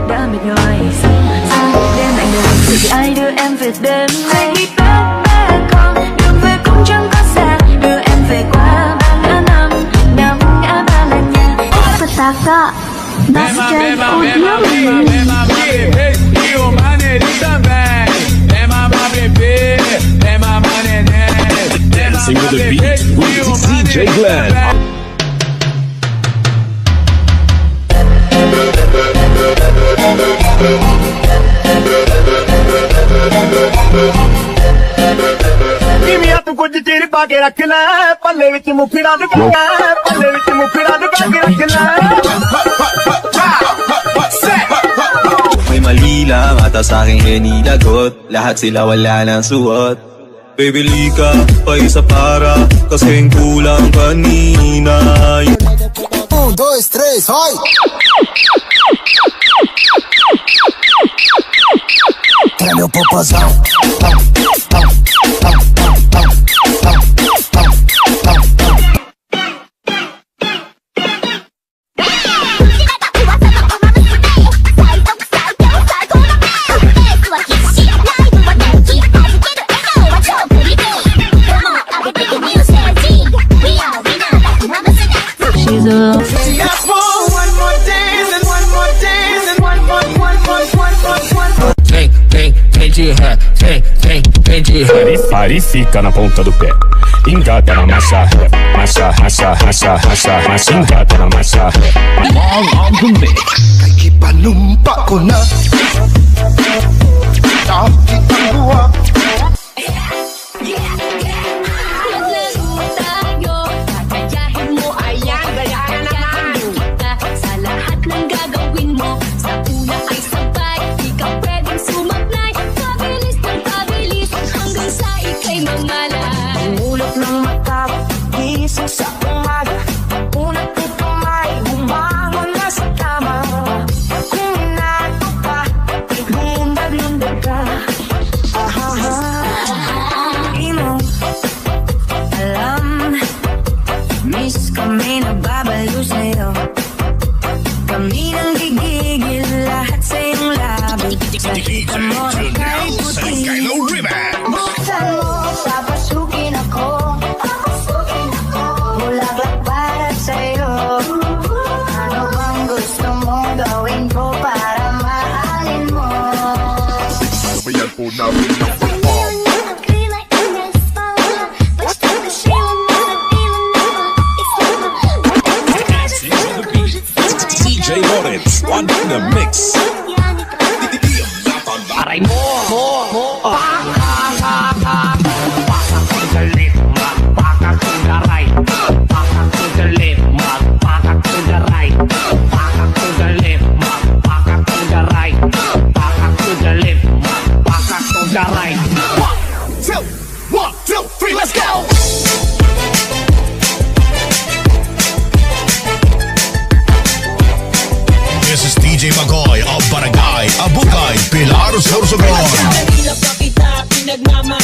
đã mệt nhoài. Sao đêm anh đợi thì ai đưa em về đêm nay? Bé con đường về cũng chẳng có xa, đưa em về qua 3 ngã năm ngã ba là nhà. Petaka, basket udyam. E o maneirinho também. É mamar bebê, é mamar neném. Dancing with the beat with DJ Glenn. ਕਿਵੇਂ ਤੂੰ ਕੁਝ ਚਿਰ ਪਾ ਕੇ ਰੱਖ ਲੈ ਪੱਲੇ ਵਿੱਚ ਮੁਫੜਾ ਲੁਕਾ ਕੇ ਪੱਲੇ ਵਿੱਚ ਮੁਫੜਾ ਲੁਕਾ ਕੇ ਰੱਖ ਲੈ May mali lang ata sa'king inilagot. Lahat sila wala nang suot. Baby lika, pa isa para kasing kulang kanina. 1, 2, 3, hoy! Tira meu popozão. She's a Pare e fica na ponta do pé. Engata na massa ré. Massa, massa, massa, massa, massa. Engata na massa ré. All on the mix. Kay panumpa ko na. Takit ang buwak. sa lahat ng gagawin mo. Sa una ay sabay, di ka pwedeng sumablay. Kabilis ng kabilis, hanggang sa ika'y mamalay. Ulap ng mata, gising sa umaga. Unang tipong ay bumangon na sa kama. Kung inato ka, iglundag-lundag ka. Di mo alam, miss kami nagbabalo sa'yo. Kami nang gigigil lahat sa iyong labi. Nakita mo na kay puti. Buksan mo, papasukin ako. Bulaklak para sa'yo. Ano bang gusto mong gawin ko para mahalin mo? Sabayan po namin ng perform. DJ Lawrence on the mix. Aray mo, Paka to the left, paka to the right. Paka to the left, paka to the right. Paka to the left, paka to the right. Paka to the left, paka to the right. 1, 2, 3, let's go! This is DJ Magoy of Barangay Abukay, Pilar, Sorsogon. Kanila pa kita pinagmamahal.